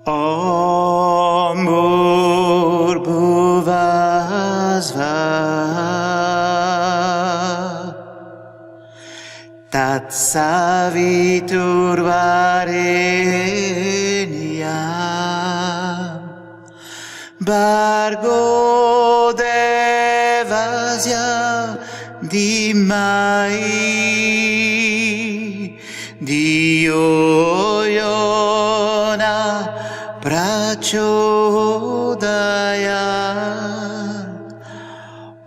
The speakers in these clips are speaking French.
Om Bhurvasvaha Tatsaviturvarenyam Bhargo Devasya Dhimai Dhiyo Yona Prachodayat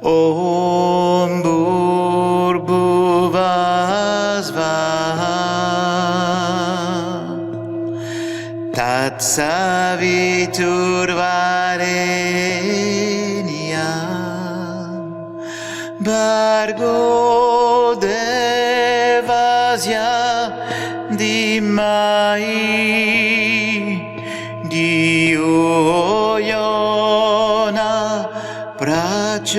Om Bhurvasvaha Tatsaviturvarenyam Bhargo Devasya Dhimai Dhiyo Yona Prachodayat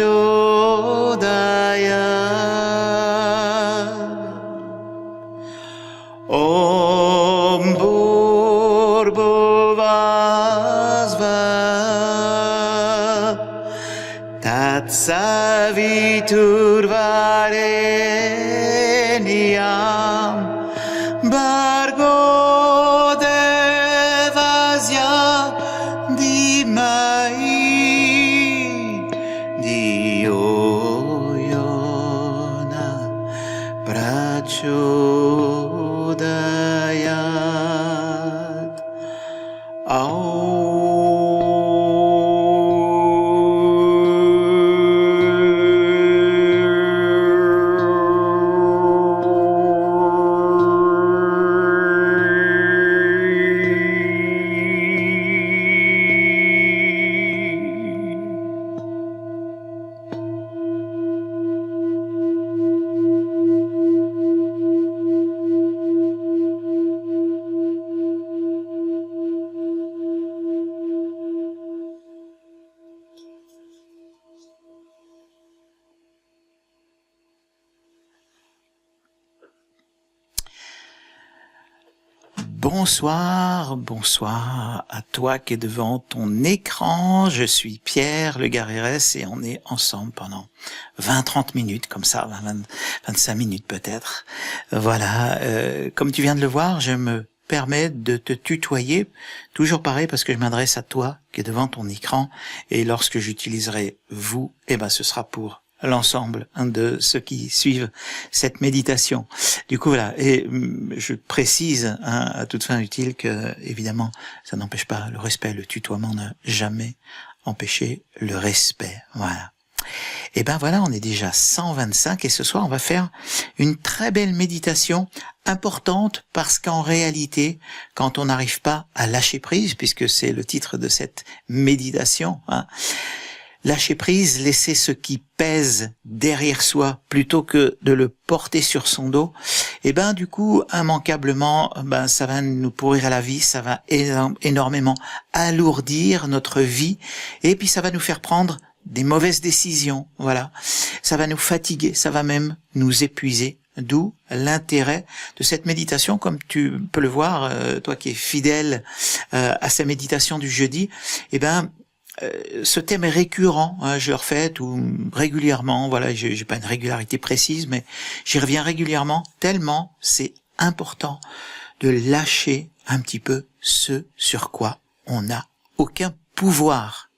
Om Bhurvasvaha Tatsaviturvarenyam Bhargo Devasya Dhimai Dhiyo Yona Prachodayat Bonsoir, bonsoir à toi qui es devant ton écran. Je suis Pierre Le Garrérès et on est ensemble pendant 20-30 minutes, comme ça, 25 minutes peut-être. Voilà, comme tu viens de le voir, je me permets de te tutoyer, toujours pareil parce que je m'adresse à toi qui es devant ton écran et lorsque j'utiliserai vous, ce sera pour l'ensemble de ceux qui suivent cette méditation. Du coup, voilà. Et je précise à toute fin utile que, évidemment, ça n'empêche pas le respect. Le tutoiement n'a jamais empêché le respect. Voilà. Et voilà, on est déjà 125 et ce soir, on va faire une très belle méditation importante parce qu'en réalité, quand on n'arrive pas à lâcher prise, puisque c'est le titre de cette méditation, lâcher prise, laisser ce qui pèse derrière soi plutôt que de le porter sur son dos, du coup, immanquablement, ça va nous pourrir la vie, ça va énormément alourdir notre vie et puis ça va nous faire prendre des mauvaises décisions, voilà. Ça va nous fatiguer, ça va même nous épuiser. D'où l'intérêt de cette méditation, comme tu peux le voir, toi qui es fidèle à ces méditations du jeudi, ce thème est récurrent, je le refais tout régulièrement, voilà, j'ai pas une régularité précise, mais j'y reviens régulièrement, tellement c'est important de lâcher un petit peu ce sur quoi on n'a aucun pouvoir.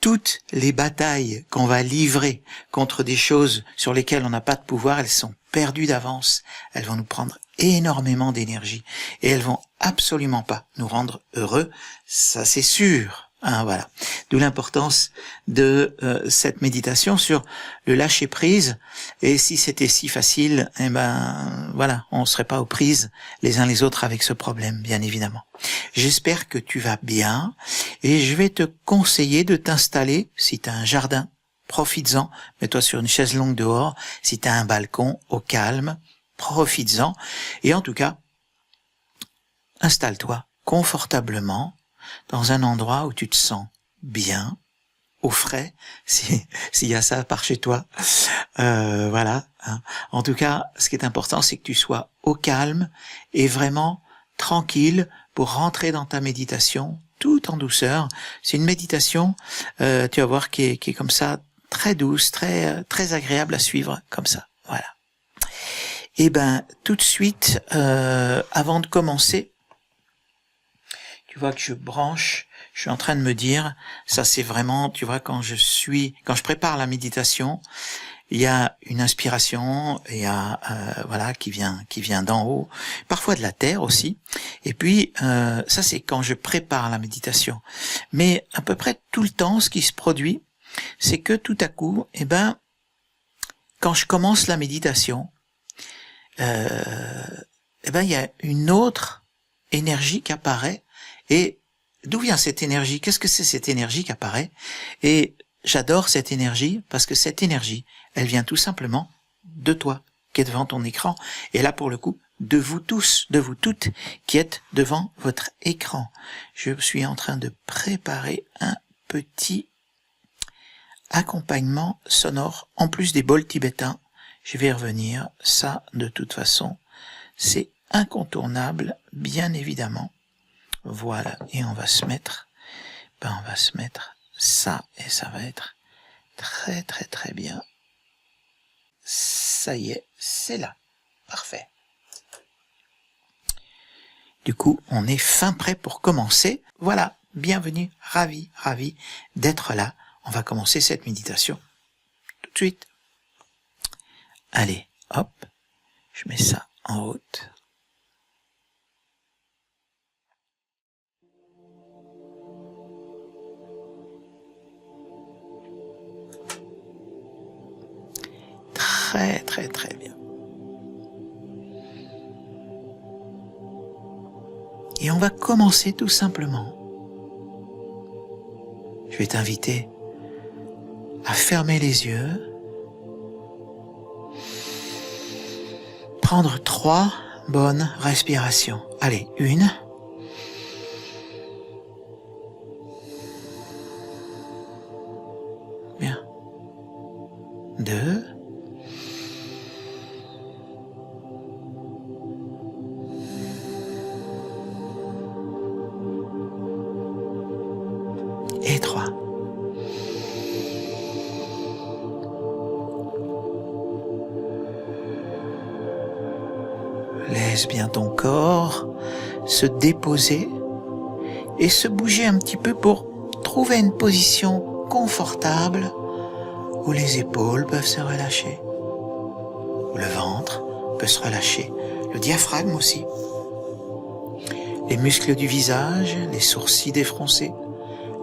Toutes les batailles qu'on va livrer contre des choses sur lesquelles on n'a pas de pouvoir, elles sont perdues d'avance, elles vont nous prendre énormément d'énergie et elles vont absolument pas nous rendre heureux, ça c'est sûr. Voilà. D'où l'importance de cette méditation sur le lâcher prise. Et si c'était si facile, voilà, on serait pas aux prises les uns les autres avec ce problème, bien évidemment. J'espère que tu vas bien et je vais te conseiller de t'installer, si tu as un jardin, profites-en, mets-toi sur une chaise longue dehors, si tu as un balcon, au calme, profites-en. Et en tout cas, installe-toi confortablement dans un endroit où tu te sens bien, au frais, s'il y a ça par chez toi. Voilà. En tout cas, ce qui est important, c'est que tu sois au calme et vraiment tranquille pour rentrer dans ta méditation tout en douceur. C'est une méditation, tu vas voir, qui est comme ça, très douce, très agréable à suivre, comme ça. Voilà. Et ben, tout de suite, avant de commencer, tu vois que je suis en train de me dire, ça c'est vraiment, tu vois, quand je prépare la méditation, il y a une inspiration, il y a voilà qui vient d'en haut, parfois de la terre aussi. Et puis ça c'est quand je prépare la méditation. Mais à peu près tout le temps, ce qui se produit, c'est que tout à coup, quand je commence la méditation, il y a une autre énergie qui apparaît. Et d'où vient cette énergie? Qu'est-ce que c'est cette énergie qui apparaît? Et j'adore cette énergie parce que cette énergie, elle vient tout simplement de toi qui est devant ton écran. Et là, pour le coup, de vous tous, de vous toutes qui êtes devant votre écran. Je suis en train de préparer un petit accompagnement sonore en plus des bols tibétains. Je vais y revenir. Ça, de toute façon, c'est incontournable, bien évidemment. Voilà, et on va se mettre ça, et ça va être très très très bien. Ça y est, c'est là. Parfait. Du coup, on est fin prêt pour commencer. Voilà, bienvenue, ravi d'être là. On va commencer cette méditation tout de suite. Allez, hop, je mets ça en route. Très très très bien. Et on va commencer tout simplement. Je vais t'inviter à fermer les yeux, prendre 3 bonnes respirations. Allez, 1, 2, et 3. Laisse bien ton corps se déposer et se bouger un petit peu pour trouver une position confortable où les épaules peuvent se relâcher, où le ventre peut se relâcher, le diaphragme aussi, les muscles du visage, les sourcils défroncés,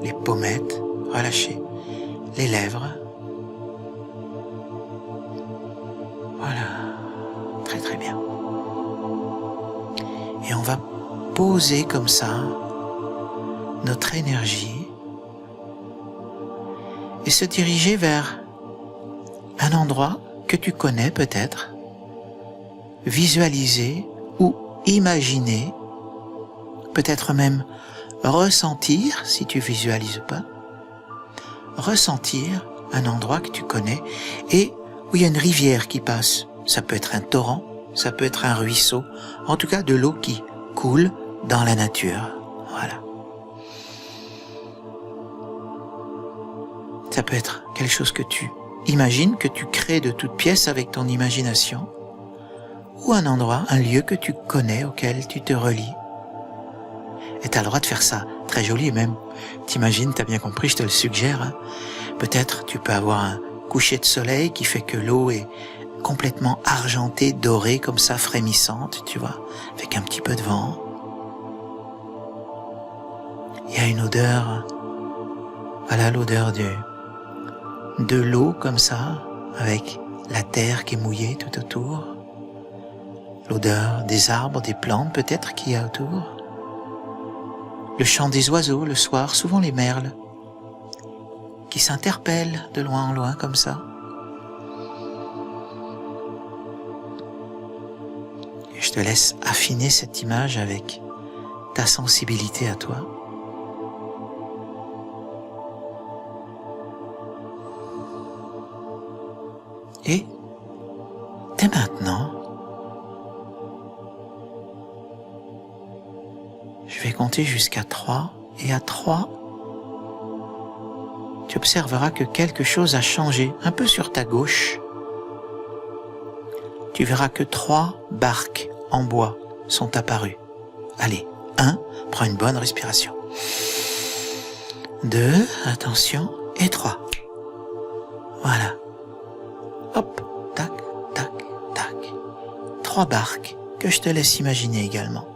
les pommettes relâchées, les lèvres. Voilà, très très bien. Et on va poser comme ça notre énergie et se diriger vers un endroit que tu connais peut-être, visualiser ou imaginer, peut-être même ressentir, si tu visualises pas, ressentir un endroit que tu connais et où il y a une rivière qui passe. Ça peut être un torrent, ça peut être un ruisseau, en tout cas de l'eau qui coule dans la nature. Voilà. Ça peut être quelque chose que tu imagines, que tu crées de toutes pièces avec ton imagination, ou un endroit, un lieu que tu connais, auquel tu te relies. Et tu as le droit de faire ça, très joli même. T'imagines, t'as bien compris, je te le suggère. Hein. Peut-être tu peux avoir un coucher de soleil qui fait que l'eau est complètement argentée, dorée, comme ça, frémissante, tu vois, avec un petit peu de vent. Il y a une odeur, voilà l'odeur de l'eau comme ça, avec la terre qui est mouillée tout autour. L'odeur des arbres, des plantes peut-être qu'il y a autour. Le chant des oiseaux le soir, souvent les merles, qui s'interpellent de loin en loin comme ça. Et je te laisse affiner cette image avec ta sensibilité à toi. Et dès maintenant, Je vais compter jusqu'à 3 et à 3, tu observeras que quelque chose a changé un peu sur ta gauche. Tu verras que 3 barques en bois sont apparues. Allez, 1, prends une bonne respiration. 2, attention, et 3. Voilà. Hop, tac, tac, tac. 3 barques que je te laisse imaginer également.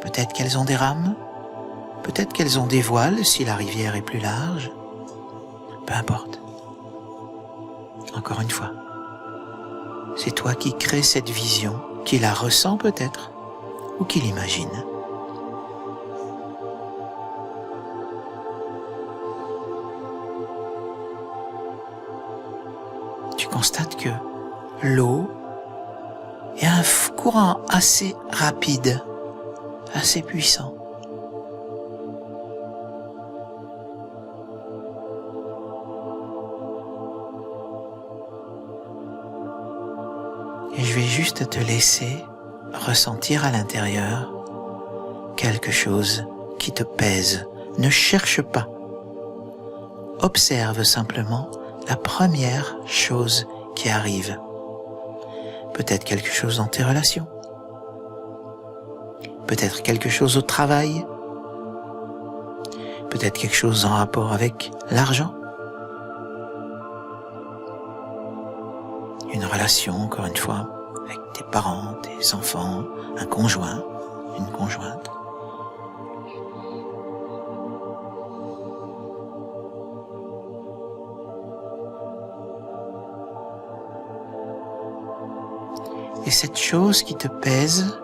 Peut-être qu'elles ont des rames, peut-être qu'elles ont des voiles si la rivière est plus large. Peu importe. Encore une fois, c'est toi qui crées cette vision, qui la ressens peut-être, ou qui l'imagine. Tu constates que l'eau est un courant assez rapide, assez puissant. Et je vais juste te laisser ressentir à l'intérieur quelque chose qui te pèse. Ne cherche pas. Observe simplement la première chose qui arrive. Peut-être quelque chose dans tes relations. Peut-être quelque chose au travail. Peut-être quelque chose en rapport avec l'argent. Une relation, encore une fois, avec tes parents, tes enfants, un conjoint, une conjointe. Et cette chose qui te pèse,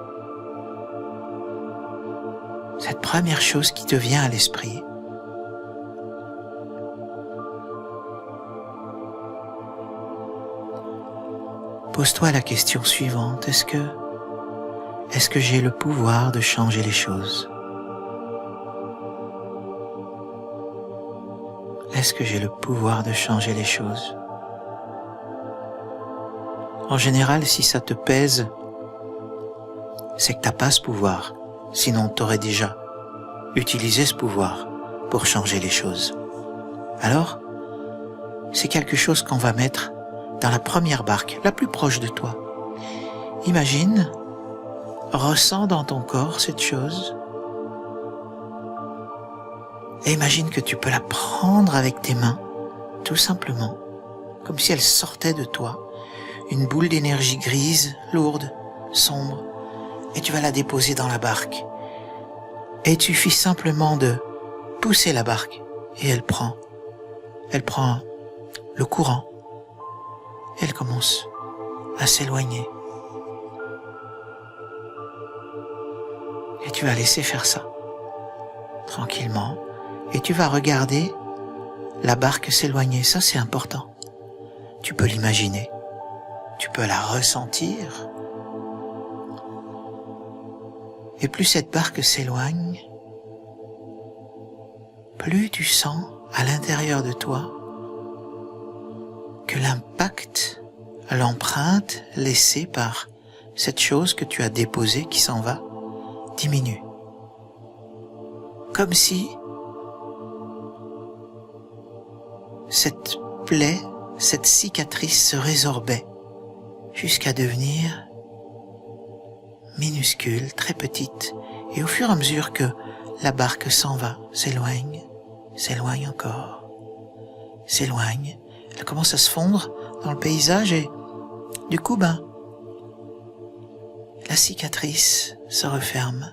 cette première chose qui te vient à l'esprit, pose-toi la question suivante, est-ce que j'ai le pouvoir de changer les choses? Est-ce que j'ai le pouvoir de changer les choses? En général, si ça te pèse, c'est que t'as pas ce pouvoir. Sinon, t'aurais déjà utilisé ce pouvoir pour changer les choses. Alors, c'est quelque chose qu'on va mettre dans la première barque, la plus proche de toi. Imagine, ressens dans ton corps cette chose. Et imagine que tu peux la prendre avec tes mains, tout simplement, comme si elle sortait de toi. Une boule d'énergie grise, lourde, sombre, et tu vas la déposer dans la barque. Et il suffit simplement de pousser la barque, et elle prend le courant, elle commence à s'éloigner. Et tu vas laisser faire ça, tranquillement, et tu vas regarder la barque s'éloigner, ça c'est important. Tu peux l'imaginer. Tu peux la ressentir. Et plus cette barque s'éloigne, plus tu sens à l'intérieur de toi que l'impact, l'empreinte laissée par cette chose que tu as déposée qui s'en va, diminue. Comme si cette plaie, cette cicatrice se résorbait jusqu'à devenir minuscule, très petite. Et au fur et à mesure que la barque s'en va, s'éloigne encore, s'éloigne, elle commence à se fondre dans le paysage et du coup, la cicatrice se referme.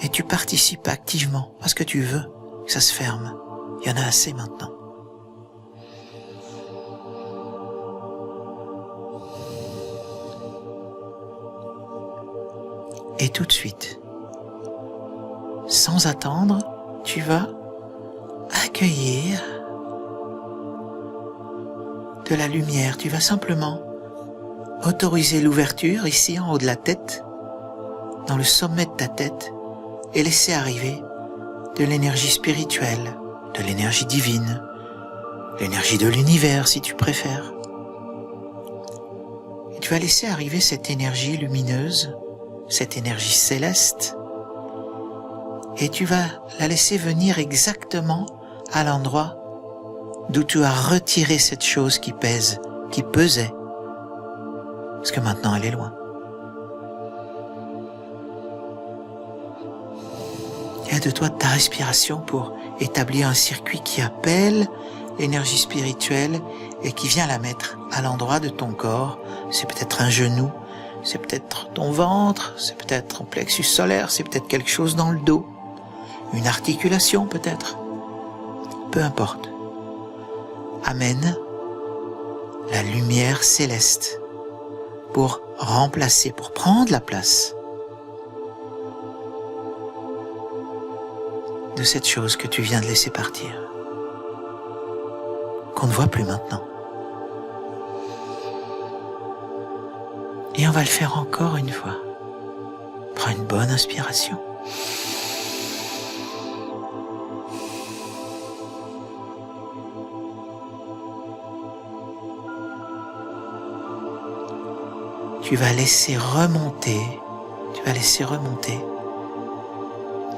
Et tu participes activement parce que tu veux que ça se ferme. Il y en a assez maintenant. Et tout de suite, sans attendre, tu vas accueillir de la lumière. Tu vas simplement autoriser l'ouverture ici en haut de la tête, dans le sommet de ta tête, et laisser arriver de l'énergie spirituelle, de l'énergie divine, l'énergie de l'univers si tu préfères. Et tu vas laisser arriver cette énergie lumineuse cette énergie céleste, et tu vas la laisser venir exactement à l'endroit d'où tu as retiré cette chose qui pèse, qui pesait, parce que maintenant elle est loin. Aide-toi de ta respiration pour établir un circuit qui appelle l'énergie spirituelle et qui vient la mettre à l'endroit de ton corps. C'est peut-être un genou, c'est peut-être ton ventre, c'est peut-être ton plexus solaire, c'est peut-être quelque chose dans le dos, une articulation peut-être. Peu importe. Amène la lumière céleste pour remplacer, pour prendre la place de cette chose que tu viens de laisser partir, qu'on ne voit plus maintenant. Et on va le faire encore une fois. Prends une bonne inspiration. Tu vas laisser remonter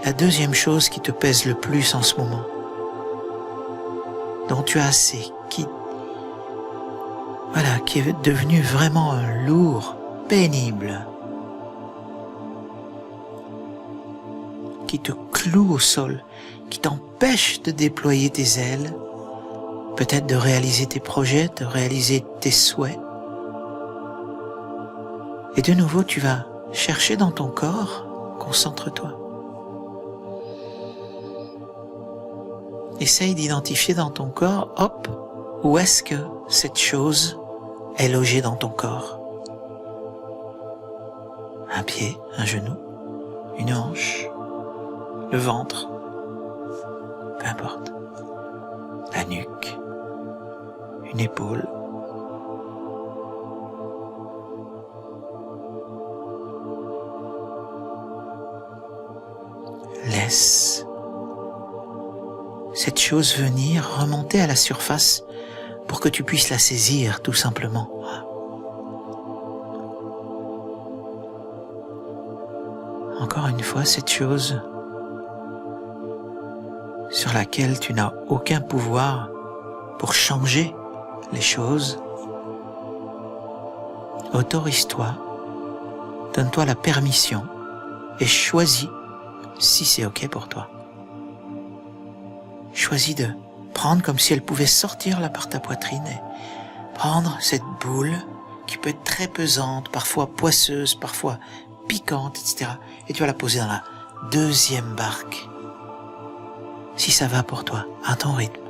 la deuxième chose qui te pèse le plus en ce moment, dont tu as assez, qui est devenu vraiment un lourd, pénible, qui te cloue au sol, qui t'empêche de déployer tes ailes, peut-être de réaliser tes projets, de réaliser tes souhaits. Et de nouveau, tu vas chercher dans ton corps, concentre-toi. Essaye d'identifier dans ton corps, où est-ce que cette chose est logée dans ton corps. Un pied, un genou, une hanche, le ventre, peu importe. La nuque, une épaule. Laisse cette chose venir, remonter à la surface pour que tu puisses la saisir tout simplement. Encore une fois, cette chose sur laquelle tu n'as aucun pouvoir pour changer les choses. Autorise-toi, donne-toi la permission et choisis si c'est ok pour toi. Choisis de prendre comme si elle pouvait sortir là par ta poitrine et prendre cette boule qui peut être très pesante, parfois poisseuse, parfois piquante, etc. Et tu vas la poser dans la deuxième barque. Si ça va pour toi, à ton rythme.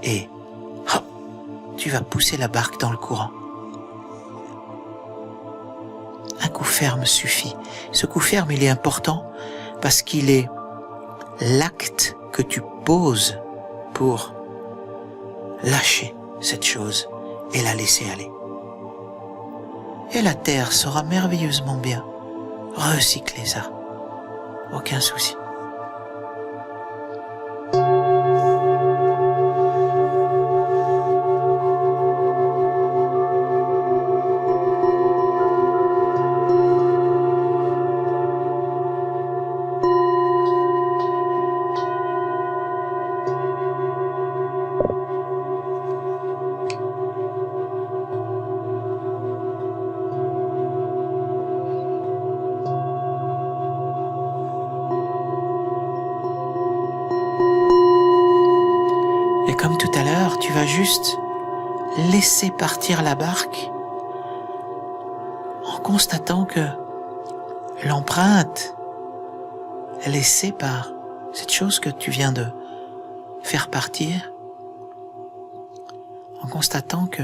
Et hop, tu vas pousser la barque dans le courant. Un coup ferme suffit. Ce coup ferme, il est important parce qu'il est l'acte que tu poses pour lâcher cette chose et la laisser aller. Et la terre sera merveilleusement bien recycler ça. Aucun souci. Et comme tout à l'heure, tu vas juste laisser partir la barque en constatant que l'empreinte laissée par cette chose que tu viens de faire partir, en constatant que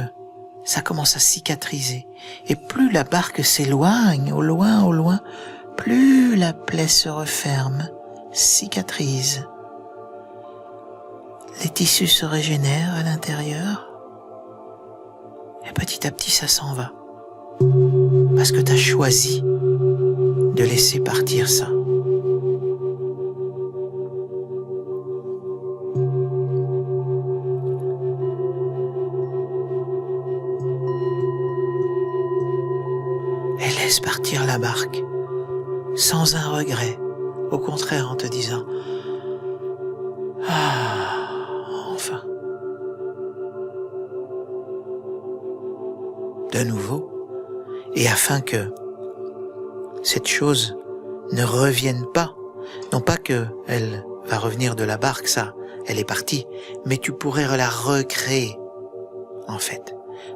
ça commence à cicatriser. Et plus la barque s'éloigne, au loin, plus la plaie se referme, cicatrise. Les tissus se régénèrent à l'intérieur et petit à petit ça s'en va. Parce que tu as choisi de laisser partir ça. Et laisse partir la barque sans un regret. Au contraire, en te disant « Ah, enfin !» De nouveau, et afin que cette chose ne revienne pas, non pas qu'elle va revenir de la barque, ça, elle est partie, mais tu pourrais la recréer, en fait.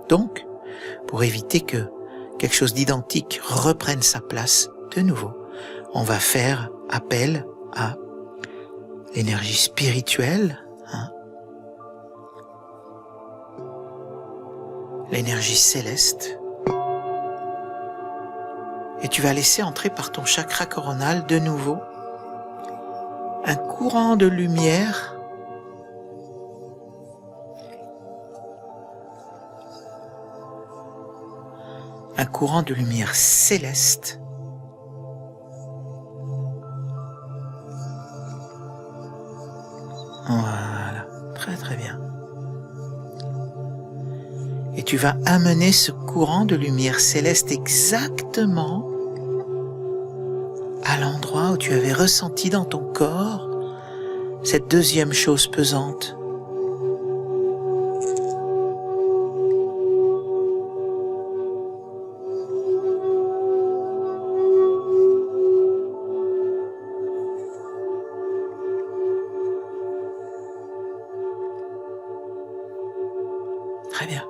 Donc, pour éviter que quelque chose d'identique reprenne sa place, de nouveau, on va faire appel à l'énergie spirituelle, l'énergie céleste, et tu vas laisser entrer par ton chakra coronal de nouveau un courant de lumière céleste Voilà, très très bien. Et tu vas amener ce courant de lumière céleste exactement à l'endroit où tu avais ressenti dans ton corps cette deuxième chose pesante. Très bien.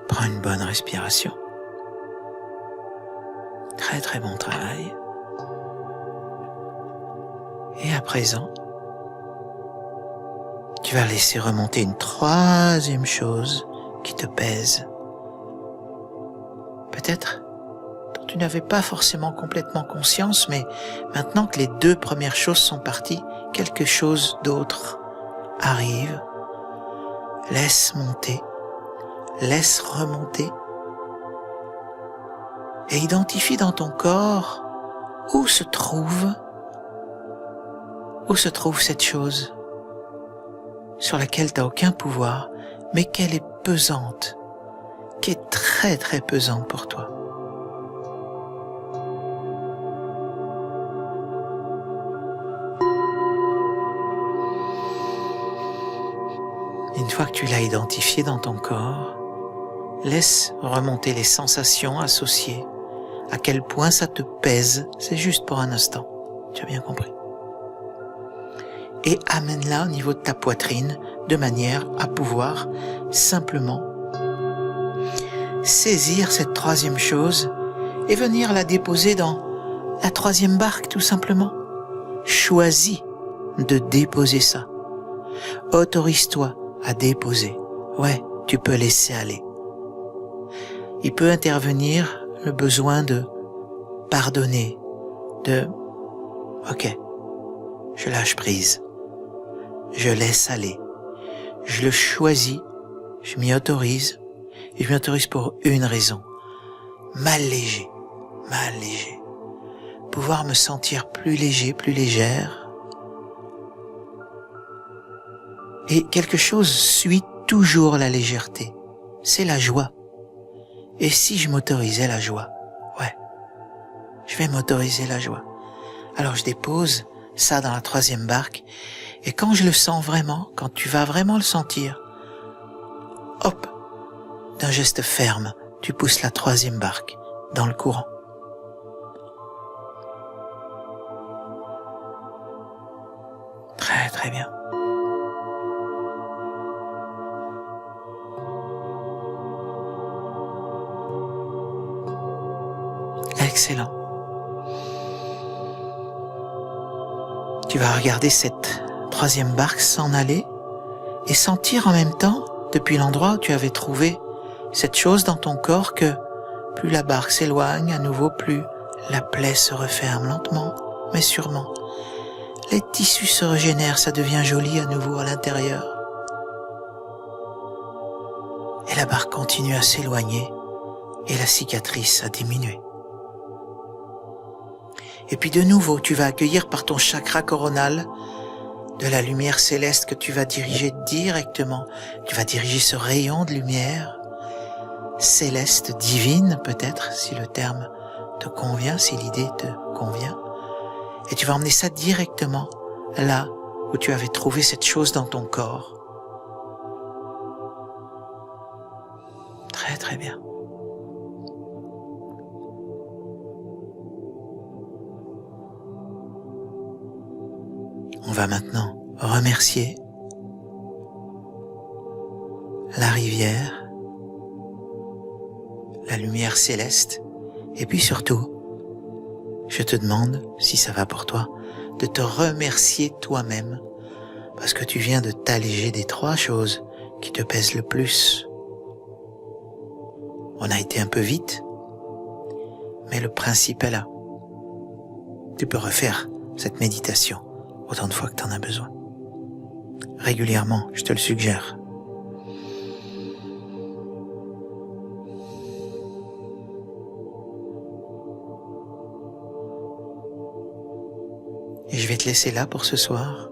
Prends une bonne respiration. Très très bon travail. Et à présent, tu vas laisser remonter une troisième chose qui te pèse. Peut-être dont tu n'avais pas forcément complètement conscience, mais maintenant que les deux premières choses sont parties, quelque chose d'autre arrive. Laisse monter, laisse remonter et identifie dans ton corps où se trouve cette chose sur laquelle tu n'as aucun pouvoir, mais qu'elle est pesante, qui est très très pesante pour toi. Une fois que tu l'as identifié dans ton corps, laisse remonter les sensations associées. À quel point ça te pèse, c'est juste pour un instant. Tu as bien compris. Et amène-la au niveau de ta poitrine de manière à pouvoir simplement saisir cette troisième chose et venir la déposer dans la troisième barque tout simplement. Choisis de déposer ça. Autorise-toi à déposer. Ouais, tu peux laisser aller. Il peut intervenir le besoin de pardonner, ok, je lâche prise, je laisse aller, je le choisis, je m'y autorise, et je m'y autorise pour une raison, m'alléger, pouvoir me sentir plus léger, plus légère. Et quelque chose suit toujours la légèreté, c'est la joie. Et si je m'autorisais la joie? Ouais, je vais m'autoriser la joie. Alors je dépose ça dans la troisième barque, et quand je le sens vraiment, quand tu vas vraiment le sentir, hop, d'un geste ferme, tu pousses la troisième barque dans le courant. Très très bien. Excellent. Tu vas regarder cette troisième barque s'en aller et sentir en même temps, depuis l'endroit où tu avais trouvé cette chose dans ton corps, que plus la barque s'éloigne, à nouveau plus la plaie se referme lentement, mais sûrement. Les tissus se régénèrent, ça devient joli à nouveau à l'intérieur. Et la barque continue à s'éloigner et la cicatrice a diminué. Et puis de nouveau, tu vas accueillir par ton chakra coronal de la lumière céleste que tu vas diriger directement. Tu vas diriger ce rayon de lumière céleste, divine peut-être, si le terme te convient, si l'idée te convient. Et tu vas emmener ça directement là où tu avais trouvé cette chose dans ton corps. Très très bien. On va maintenant remercier la rivière, la lumière céleste, et puis surtout, je te demande, si ça va pour toi, de te remercier toi-même, parce que tu viens de t'alléger des 3 choses qui te pèsent le plus. On a été un peu vite, mais le principe est là. Tu peux refaire cette méditation autant de fois que tu en as besoin. Régulièrement, je te le suggère. Et je vais te laisser là pour ce soir,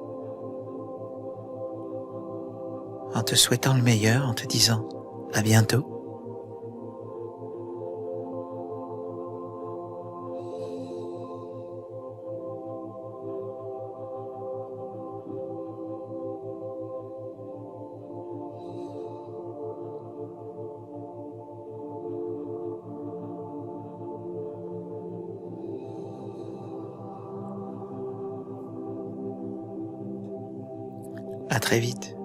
en te souhaitant le meilleur, en te disant à bientôt. À très vite.